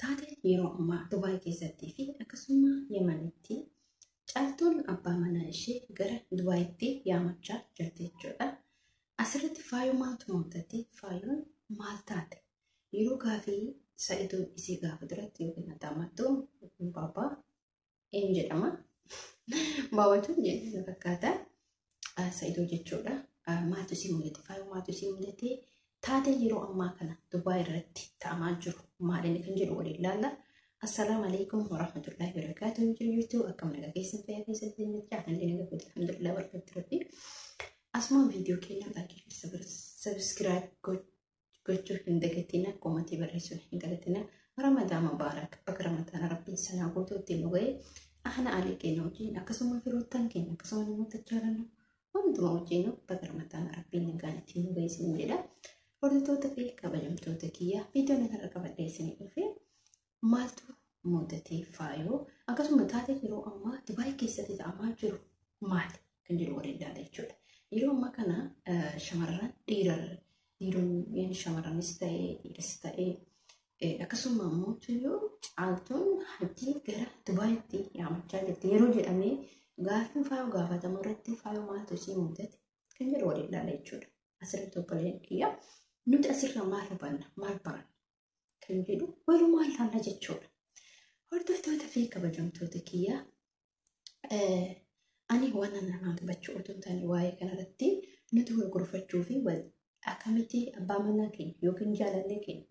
Taatee yeroo ammaa Dubaay keessattii fi akkasuma Yemenitti caaltuun abbaa manaa ishee gara Dubaayitti yaamachaa jirti jechuudha. Asirratti faayoo maaltu muudate? Faayoon maal taate? Yeroo gaafii Sa'iiduu isii gaafa duratti yookiin adaamattuu yookiin baabaa een jedhama. Baawwachuun jedhama fakkaata. Sa'iiduu jechuudha. Maaltu isii mudate? Faayoo maaltu isii mudate? Taatee yeroo ammaa kana Dubaay irratti ta'amaa jiru maaliin kan jedhu waliin ilaalla. Assalamu alaikum warahmatullahi wabarakatuh. Jirtu akkam nagaa keessan fayyaa keessatti jiraatan illee nagaa godha alhamdulillah barakatu rabbi. Asuma viidiyoo keenya baay'ee subscribe gochuu hin dagatina, komentii barreessuu hin dagatina. Ramadaan mubaarak bakka ramadaan rabbiin sanaa guutuutti nu ga'e ahna alii keenya wajjin akkasuma firoottan keenya akkasuma namoota jaalannu hunduma wajjin bakka ramadaan rabbiin nagaatti nu ga'e isin jedha. Hordoftoota fi kabajamtoota kiyya viidiyoon irra qabadhee isinii dhufe maaltu mudatee faayoo akkasuma taatee yeroo ammaa Dubaay keessatti ta'amaa jiru maali kan jedhu waliin ilaalla jechuudha. Yeroo ammaa kana shamarran dhiironni shamarranis ta'ee dhiiris ta'ee akkasuma immoo tuyyuu caaltuun hajjii gara Dubaayitti yaamachaa jirti. Yeroo jedhamee gaafiin faayoo gaafatamu irratti faayoo maaltu isii mudate kan jedhu waliin ilaalla jechuudha. Asirratti obboleen kiyya nuti asirraa maal hubanna maal baranna kan jedhu walumaa ilaalla jechuudha. Hordoftoota fi kabajamtoota kiyya ani waan nama dubbachuu otoo hin taane waa'ee kanarratti nuti wal gorfachuu fi akkamitti abbaa manaa keenya yookiin jaalallee keenya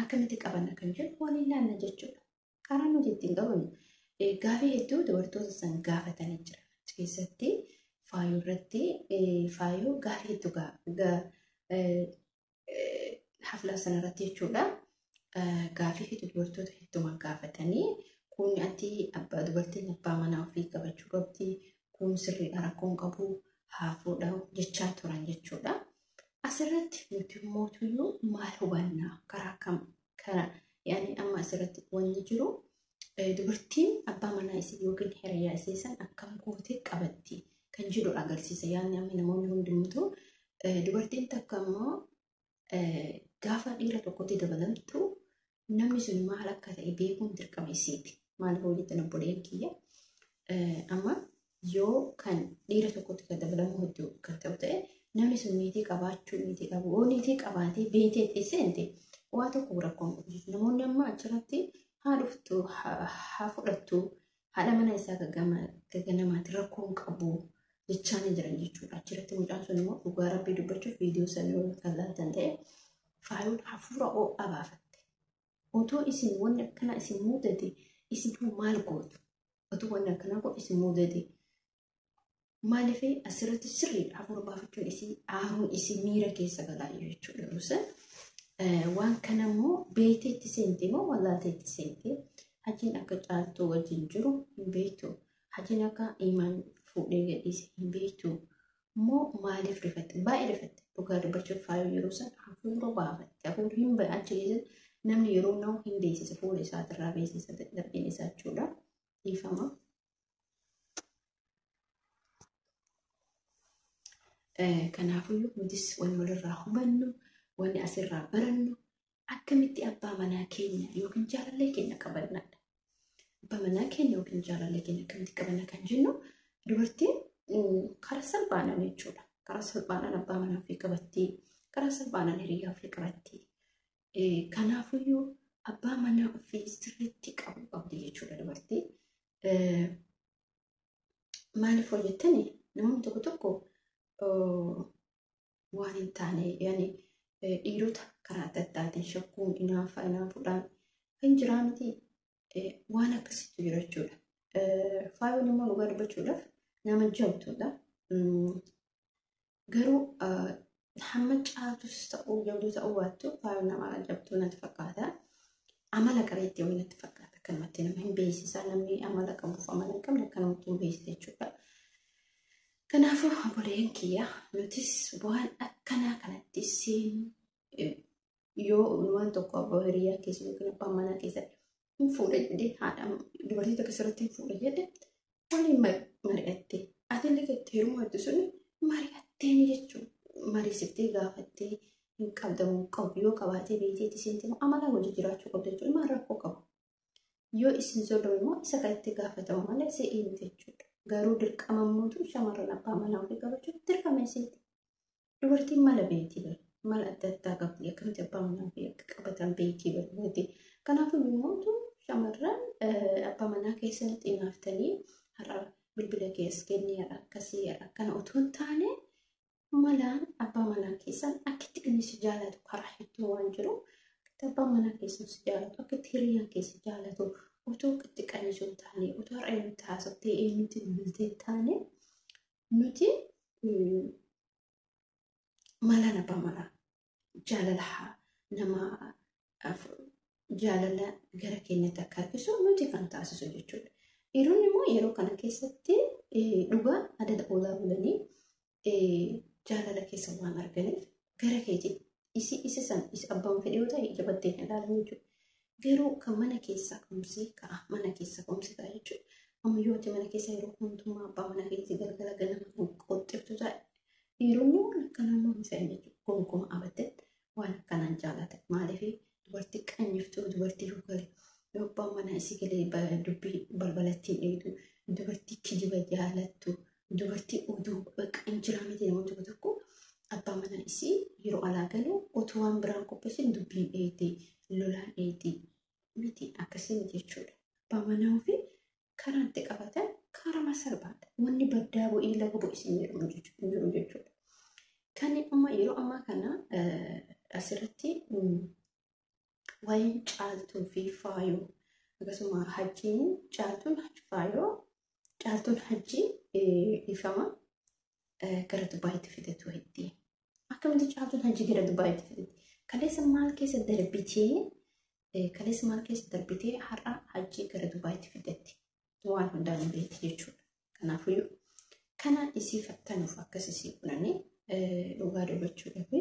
akkamitti qabanna kan jedhu waliin ilaalla jechuudha. Karaa nuti ittiin qabannu gaafii hedduu dubartoota san gaafatanii jira. Keessatti faayoo irratti faayoo gaafii hedduu hafla sanarratti jechuudha. Gaafii hedduu dubartoota hedduma gaafatanii kun ati dubartiin abbaa manaa ofii qabachuu qabdi, kun sirriidha rakkoon qabu haa fuudhamu jechaa turan jechuudha. Asirratti nuti mootuyyuu maal hubannaa karaa kam kana yaani amma asirratti wanni jiru dubartiin abbaa manaa isii yookiin hiriyaa isii san akkam gootee qabatti kan jedhu agarsiisa. Yaani amma namoonni hundumtuu dubartiin takka immoo gaafa dhiira tokkotti dabalamtu namni sun maal akka ta'e beekuun dirqama isiiti. Maaliif hojjetan obboleen kiyya amma yoo kan dhiira tokkotti kan dabalamu hedduu kan ta'u ta'e namni sun niitii qabaachuu niitii qabu oo niitii qabaatee beekee seente waa tokko rakkoon qabu. Namoonni amma achirratti haa dhuftu haa fudhattu haadha mana isaa gaganamaatti rakkoon qabu jechaan jiran jechuudha. Achirratti mucaan sun immoo dhugaa rabbii dubbachuuf viidiyoo sana kan laatan ta'e faayoon hafuura ho'aa baafatte. Otoo isin wanni akkana isin mudate isin maal gootu? Otoo wanni akkana godhu isin mudate maaliif asirratti sirriidha hafuura baafachuun isin aaruun isin miira keessa galaa jechuudha. Yeroo waan kana immoo beeteetti seente moo wallaalteetti seente hajjiin akka caaltuu wajjin jiru hin beektu. Hajjiin akka imaan fuudhee gadhiise hin beektu. Moo maaliif rifatte? Baay'ee rifatte. Dhugaa dubbachuuf faayoo yeroo san hafuura baafatte. Hafuura hin bahe achi keessatti namni yeroo namu hin beeksisa fuula isaatirraa beeksisa dadhabbiin isaa jechuudha. Dhiifama. Kanaafiyyuu nutis wanni walirraa hubannu wanni asirraa barannu akkamitti abbaa manaa keenya yookiin jaalallee keenya qabannaadha. Abbaa manaa keenya yookiin jaalallee keenya akkamitti qabanna kan jennu dubartiin karaa salphaadhaan jechuudha. Karaa salphaadhaan abbaa manaa ofii qabatti, karaa salphaadhaan hiriyaa ofii qabatti. Kanaafiyyuu abbaa manaa ofii sirriitti qabu qabdi jechuudha dubartii. Maaliif hojjettani namoonni tokko tokko waan hin taane yaani dhiirota karaa adda addaatiin shakkuun inaafuudhaan kan jiraa miti waan akkasitti jira jechuudha. Faayoon immoo dhugaa dubbachuudhaaf nama jabduudha. Garuu hamma caaltus ta'uu jabduu ta'uu baattu faayoon nama jabduu natti fakkaata. Amala qabeetti yoo natti fakkaata kanumatti nama hin beeksisa namni amala qabuuf amala hin qabne akkanumatti hin beeksisa jechuudha. Kanaafuu obboleen kiyya nutis waan akkanaa kanatti seenu yoo waan tokko abbaa hiriyaa keessa yookiin abbaa manaa keessa hin fuudha jedhee haadha dubartii tokko sirriitti hin fuudha jedhe waliin mari'attee ati illee itti heeruma hedduu sun mari'atteen jechuudha. Mariisiftee gaafattee hin qabdamu qabu yoo qabaatee beekteetti seentee amala hojii jiraachuu qabdu jechuudha. Maal rakkoo qabu? yoo isin sodamu isa kan itti gaafatamu malee se'ii miti jechuudha. Garuu dirqamammoota shamarran abbaa manaa ofii qabachuun dirqama isiiti. Dubartiin mala beektii bari. Mala adda addaa qabdi. Akkamitti abbaa manaa ofii akka qabatan beektii bari. Kanaafuu immoo shamarran abbaa manaa keessatti xinaaftanii har'a bilbila keessa kennee akkasii akkana otoo hin taane malaan abbaa manaa keessan akkitti inni si jaalatu karaa hedduu waan jiru abbaa manaa keessan si jaalatu akkitti hiriyyaan keessa jaalatu otoo itti qannisuu hin taane otoo har'a nuti haasaftee eenyutti bilbiltee hin taane nuti malaan abbaa manaa jaalala nama jaalala gara keenyatti akka harkisu nuti kan taasisu jechuudha. Dhiironni immoo yeroo kana keessatti dhugaa adda oolaa bulanii jaalala keessa waan arganiif gara keetii isi san abbaan fedhii yoo ta'e jabattee hin ilaalan jechuudha. Garuu kan mana keessaa kumsi ka'a mana keessaa kumsi ka'a jechuudha. Amma yoo mana keessa yeroo hundumaa abbaa mana keessi galgala ganama qoxxiftu ta'e dhiironni waan akkanaa immoo hin fe'an jechuudha. Gonkumaa abaddeen waan akkanaan jaalatan maaliif dubartii qanyiftuu dubartii hogale yoo abbaan manaa isii galee dubbii balbalattiin dheedu dubartii kijiba jaalattu dubartii oduu baqqaan jiraa miti namoota tokko abbaa manaa isii yeroo alaa galu otoo waan biraan qopheessin dubbiin dheedee lolaan dheedee miti akkasii jechuudha. Abbaa manaa ofii karaa itti qabatan karaa masarbaadha. Wanni baddaa bu'ii laga bu'isin jedhamu jechuudha. Kan amma yeroo ammaa kana asirratti waa'een caaltuu fi faayoo akkasuma hajjiin caaltuun hajjii ifama gara Dubaayitti fidatu heddii. Akkamitti caaltuun hajjii gara Dubaayitti fidatti? Kaleessa maal keessa darbitee har'a hajjii gara Dubaayitti fidatti? Waan hundaan beekti jechuudha. Kanaafuu kana isii fattanuuf akkas isii kunanii dhugaa dubbachuudhaaf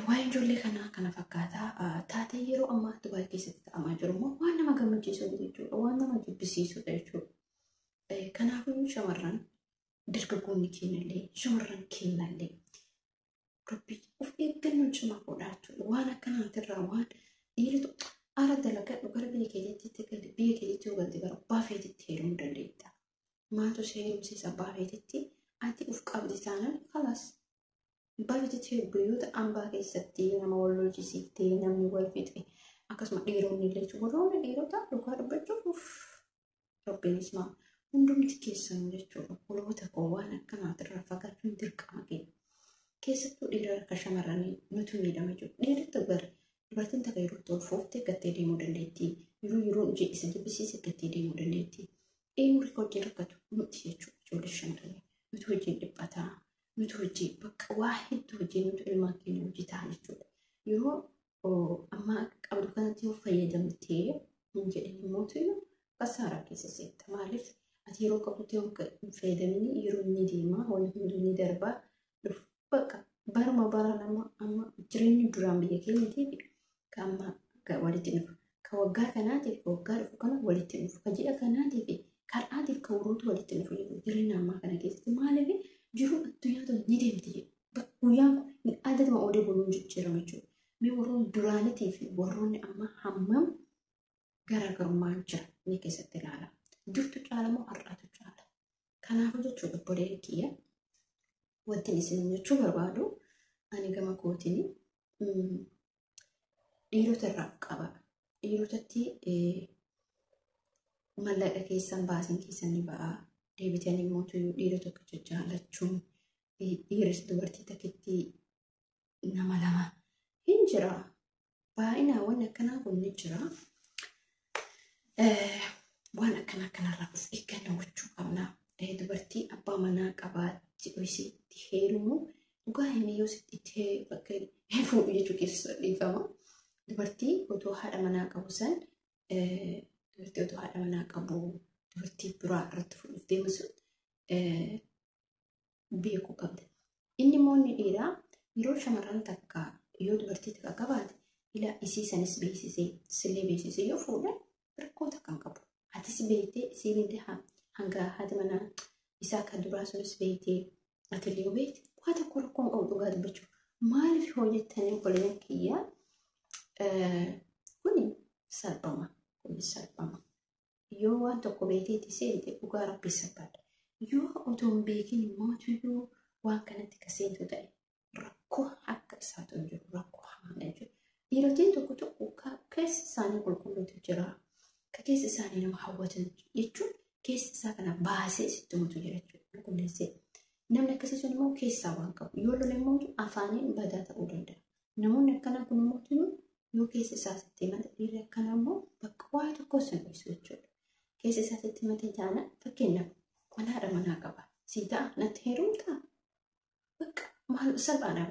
waa'een ijoollee kana fakkaataa taatee yeroo ammaa Dubaayii keessatti ta'amaa jiru immoo waan nama gammachiisu jechuudha. Waan nama jibbisiisudha jechuudha. Kanaafuu shamarran dargaggoonni keenyallee shamarran keenyallee rabbi of eeggannoo cimaa godhaa jechuudha. Waan akkanaatirraa waan dhiirri aara dalagadhu gara biyya keetiitti yoo galte gara abbaa feetitti heerumuu dandeetta. Maatu si heerumsiisa abbaa feetitti ati uf qabdi taanaan kalaas. Abbaa feetitti guyyoota ambaa keessatti nama wal lolchisiiftee namni wal fixe akkasuma dhiironni illee warroonni dhiirota dhugaa dubbachuuf rabbiinis maa hundumti keessanuu jechuudha. Waloota koo waan akkanaatirraa fagaachuun dirqama keenya. Keessattuu dhiira akka shamarranii nuti miidhama jiru. Dhiirota gara dubartiin takka yeroo tolfooftee gattee deemuu dandeetti. Yeroo isa jibbisiise gattee deemuu dandeetti. Eenyuun hojii rakkatu nuti jechuudha. Ijoollee shamarranii nuti hojii dhiphataa. Nuti hojii bakka waa hedduu hojii nuti ilmaan keenya hojjetaa jechuudha. Yeroo amma qabdu kanatti yoo fayyadamtee hin jedhanii mootii kasaaraa keessa seetta. Maaliif ati yeroo qabdu yoo fayyadamni yeroo inni deemaa wanti hundi ni darbaa dhufu bakka baruma bara nama amma jireenyi duraan biyya keenyatiif kan amma walitti dhufu. Kan waggaa kanaatiif waggaa dhufu kana walitti dhufu. Kan ji'a kanaatiif kadhaatiif kan wuruutu walitti dhufu jireenya ammaa kana keessatti maaliif jiru addunyaa tokko ni deemti jedhu. Guyyaan kun adatuma odee buluun jijjiirama jechuudha. Mee warroonni duraanitii fi warroonni amma hammam garaagarummaan jira ni keessatti ilaala. Durtu caala moo har'aatu caala? Kanaafuu jechuudha obbolee kiyya wanti isin jechuu barbaadu ani gama kootiin dhiirota irraa qaba. Dhiirotatti mallaqa keessan baasin keessan ni ba'a. Deebitanii mootuu dhiira tokko jaalachuun dhiiris dubartii takkitti nama lama hin jira. Baay'inaan waan akkanaa kun ni jira. Waan akkanarraa of eeggannoo gochuu qabna. Dubartii abbaa manaa qabaatti isitti heerumu dhugaa himee yoo itti bakka fuudhu jechuu keessa dhiifama. Dubartii otoo haadha manaa qabu san dubartii otoo haadha manaa qabu dubartii biraa irratti fuudhuuf deemu sun beekuu qabda. Inni immoo inni dhiiraa yeroo shamarran takka yoo dubartii takka qabaate ila isii sanis beeksisee sillee beeksisee yoo fuudhan rakkoo takka hin qabu. Atis beektee isiin illee hanga haati manaa isaa kan duraa sunis beektee ati illee beekte waa tokko rakkoo hin qabu dhugaa dubbachuu. Maaliif hojjettanii obboleeyyan kiyyaa kuni salphama. kun salphama. Yoo waan tokko beekeeti seente dhugaa rabbi sabbaadha. Yoo otoo hin beekin immoo waan kanatti ka seentu ta'e rakkoo akka isaatu hin jiru rakkoo hamaan jiru. Dhiirotiin tokko keessa isaanii qulqulluutu jira. Ka keessa isaanii nama hawwatan jechuun keessa isaa kana baasee sitti mutu jira jechuudha. Qulqulleessee. Namni akkasii sun immoo keessaa waan qabu. Yoo lola immoo afaaniin badaa ta'uu danda'a. Namoonni akkanaa kun immoo yoo keessa isaa sitti himate dhiirri akkanaa immoo bakka waa tokko sin dhiisu jechuudha. Keessa isaa sitti himate jaana fakkeenyaaf haadha manaa qaba. Siitaa natti heerumtaa? Bakka maal salphaadha.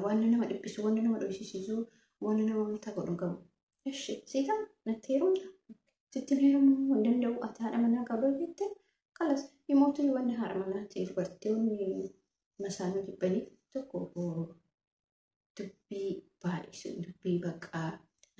Waan nama dhiphisu, waan nama dhoksisiisu, waan nama wanta godhu qabu. Eshi siitaa natti heerumtaa? Sitti heerumuu hin danda'u ati haadha manaa qabdu jettee kalas himootu waan haadha manaatti dubartoonni masaanuu jibbaniif tokko dubbii baay'isu dubbii bakka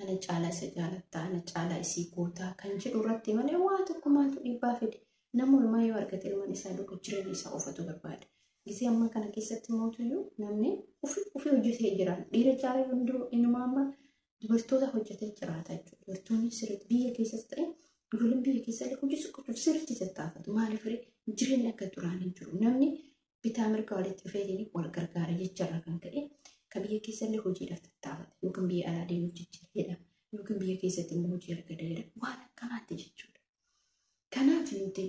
ana caalaa isa jaalattaa ana caalaa isii gootaa kan jedhu irratti malee waa tokko maaltu dhiibbaa fide nama olmaa yoo argate ilmaan isaa dhugu jireenya isaa ofatu barbaada. Gisee amma kana keessatti mootuyyuu namni ofii hojjetee jira. Dhiira caalaa hunduu inuma amma dubartoota hojjetee jiraata jechuudha. Dubartoonni sirriitti biyya keessas ta'e ijoolleen biyya keessallee hojii sirriitti tattaafatu. Maaliif jireenya akka duraan hin jiru. Namni bitaa mirga walitti dhufeetiin wal gargaara jecharra kan ka'e kan biyya keessallee hojiidhaaf tattaafata. Yookiin biyya alaalee hojjechiidha. Yookiin biyya keessatti immoo hojii argateedha. Waan akkanaatti jechuudha. Kanaaf nuti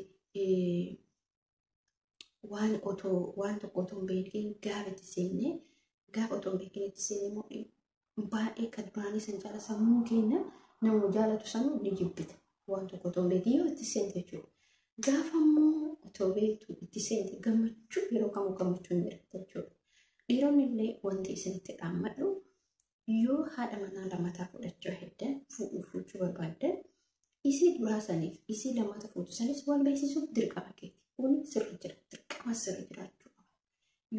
waan tokko otoo hin beekin gaafa itti seenne gaafa otoo hin beekin itti seenne immoo baay'ee kan duraanii san jaala sammuu keenya nama jaalatu sammuu ni jibbita. Waan tokko otoo hin beekin yoo itti seente jechuudha. Gaafa immoo otoo beektu itti seente gammachuu yeroo kamuu gammachuu hin jirtu jechuudha. Dhiironni illee wanti isinitti dhaammadhu yoo haadha manaa lamataa fudhachuu heddan fuudhuu barbaaddan isii duraa saniif isii lamata fuudhu sanis wal beeksisuuf dirqama keeti. Kun sirri jira dirqama sirri jiraachuu qaba.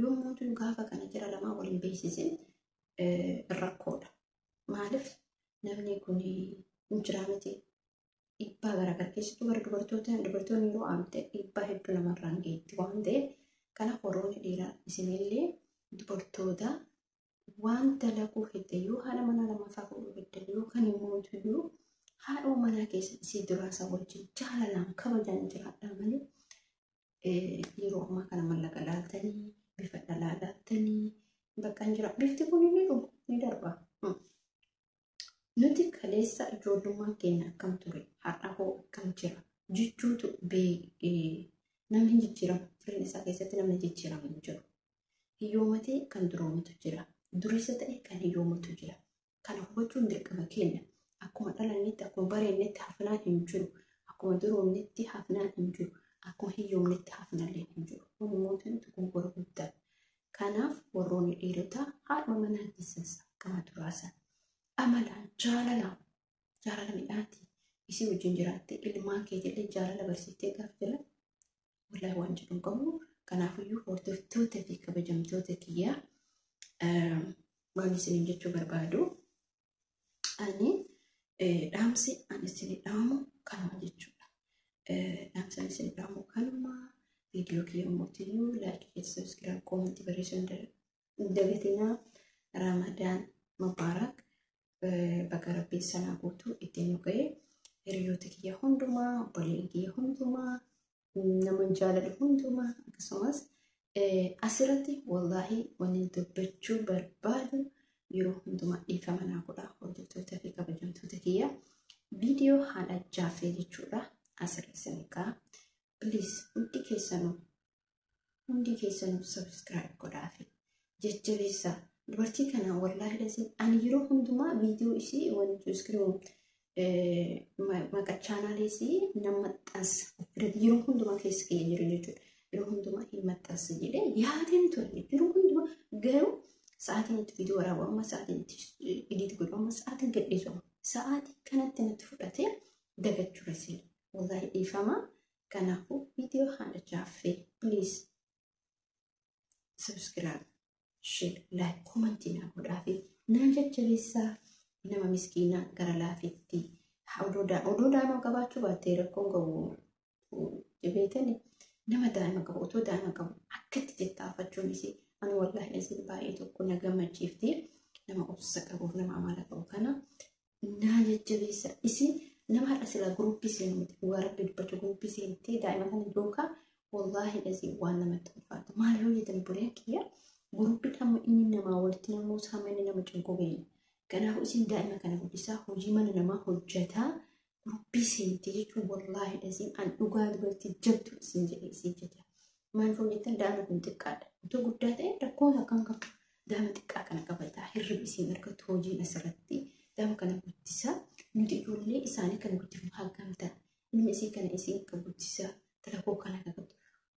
Yoo mootiin gaafa kana jira lamaa waliin beeksisin rakkoodha. Maaliif namni kun hin jiraamiti dhiibbaa garaagara keessattuu gara dubartoonni yeroo aamte dhiibbaa hedduu namarraan geetti waan ta'eef kanaaf warroonni dhiiraa isinillee dubartoota waan dalaguu hedde yoo haadha manaa lamaffaa fuudhuu heddan yookaan immoo haadha manaa keessa isii duraasaa wajjin jaalalaan kabajaan jiraadhaa malee yeroo ammaa kana mallaqa laaltanii bifa dhalaa laaltanii bakka hin jira. Bifti kun ni dhugu ni darba. Nuti kaleessa ijoollummaan keenya akkam ture har'a hoo akkam jira jechuutu namni jijjiiramu jireenya isaa keessatti namni jijjiiramu hin jiru. Hiyyoomatee kan duroomatu jira. Dureessa ta'e kan hiyyoomatu jira. Kana hubachuun dirqama keenya. Akkuma dhalannetti akkuma bareennetti hafnaan hin jiru. Akkuma duroomnetti hafnaan hin jiru. Akkuma hiyyoomnetti hafnallee hin jiru. Kun mootiin gongora guddaa. Kanaaf warroonni dhiirotaa haadha manaa keessas akkama duraasan. Amalaan jaalala midhaatti isii wajjin jiraatte ilmaan keetillee jaalala barsiiftee gaaf jira. Wallahi waan jedhu qabu. Kanaafiyyuu hordoftoota fi kabajamtoota kiyyaa waan isiniin jechuu barbaadu. Ani dhaamsi ani isinii dhaamu kanuma jechuudha. Dhaamsi ani isinii dhaamu kanuma. Viidiyoo kiyya mootiyyuu laayikii, sabiskiraayib, koomentii barreessuu hin dagatinaa. Ramadaan Mubaarak bakka rabbiin sanaa guutuu ittiin nu ga'e hiriyoota kiyya hundumaa, obboleeyyan kiyya hundumaa, nama jaalala hundumaa akkasumas asirratti wallaahi wanni dubbachuu barbaadu yeroo hundumaa dhiifama naa godhaa hordoftoota fi kabajamtoota kiyya. Viidiyoo haala jaaffee jechuudha asirratti niqaa. Please hundi keessanuu subscribe godhaa fi jajjabeessaa. Dubartii kana wallaahi lasin ani yeroo hundumaa viidiyoo isii wanti iskiriin maqaa chaanaaleesii nama maxxansa yeroo hundumaa keessa kiyya jiru jechuudha. Yeroo hundumaa hin maxxansa jedhee yaadeen ture yeroo hundumaa garuu sa'aatiin itti viidiyoo waraabu amma sa'aatiin itti idiiti godhu amma sa'aatiin gadhiisu amma sa'aatii kanatti natti fudhatee dagachuu rasiidha. Wallaahi dhiifama. Kanaafuu viidiyoo haala jaaffee please subscribe. Share, like, comment naa godhaa fi naan jajjabeessaa nama miskiinaa gara laafiitti odoo daa'ima qabaachuu baattee rakkoon qabu beekani nama daa'ima qabu otoo daa'ima qabu akkatti jettaafachuun isii ani wallaahi isin baay'ee tokko na gammachiifti nama obsa qabuuf nama amala qabu kana naa jajjabeessaa isii nama har'a sila guruppii seenu miti dhugaa rabbii dubbachuu guruppii seentee daa'ima kana yookaan wallaahi dhasii waan namatti ulfaatu maal yoo jedhan buleen kiyya guruppii hamma inni namaa walitti namuu saama inni nama cinquu ga'e kanaafuu isin daa'ima kana guddisaa hojii mana namaa hojjetaa guruppii seentee jechuun wallaahi dhasii an dhugaa dubartii jabdu isin jedhee isin jedha maal yoo jettan daa'ima kun xiqqaadha otoo guddaa ta'e rakkoon akkam qabu daa'ima xiqqaa kana qabataa hirribi isin argatu hojiin asirratti daa'ima kana guddisaa nuti ijoollee isaanii kan guddifnu haggamta ilmi isii kana isiin kan guddisaa talakoo kana qabdu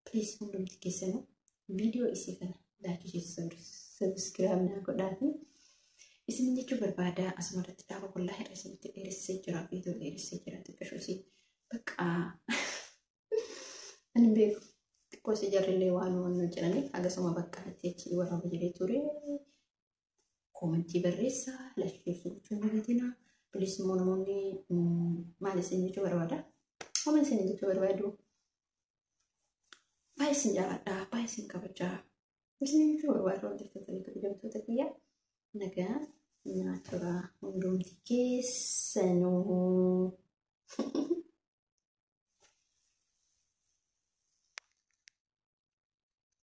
please hundumti keessanuu viidiyoo isii kana laakisheessan sabiskiraab naa godhaafi isin jechuu barbaadaa asumarratti dhaaba wallaahi irra isinitti dheeressee jira viidiyoo dheeressee jira xiqqashuu isii bakka ani beeku xiqqoo si jarrillee waan jedhaniif hagasuma bakka natti achi waraaba jedhee ture komentii barreessaa laakisheessuu gochuun baratinaa please immoo namoonni maal isin jechuu barbaada waan isin jechuu barbaadu baay'ee isin jaalladha baay'ee isin kabajaa isin jechuu barbaadu wantoota kabajamtoota kiyya nagaa nyaatura hundumti keessanuu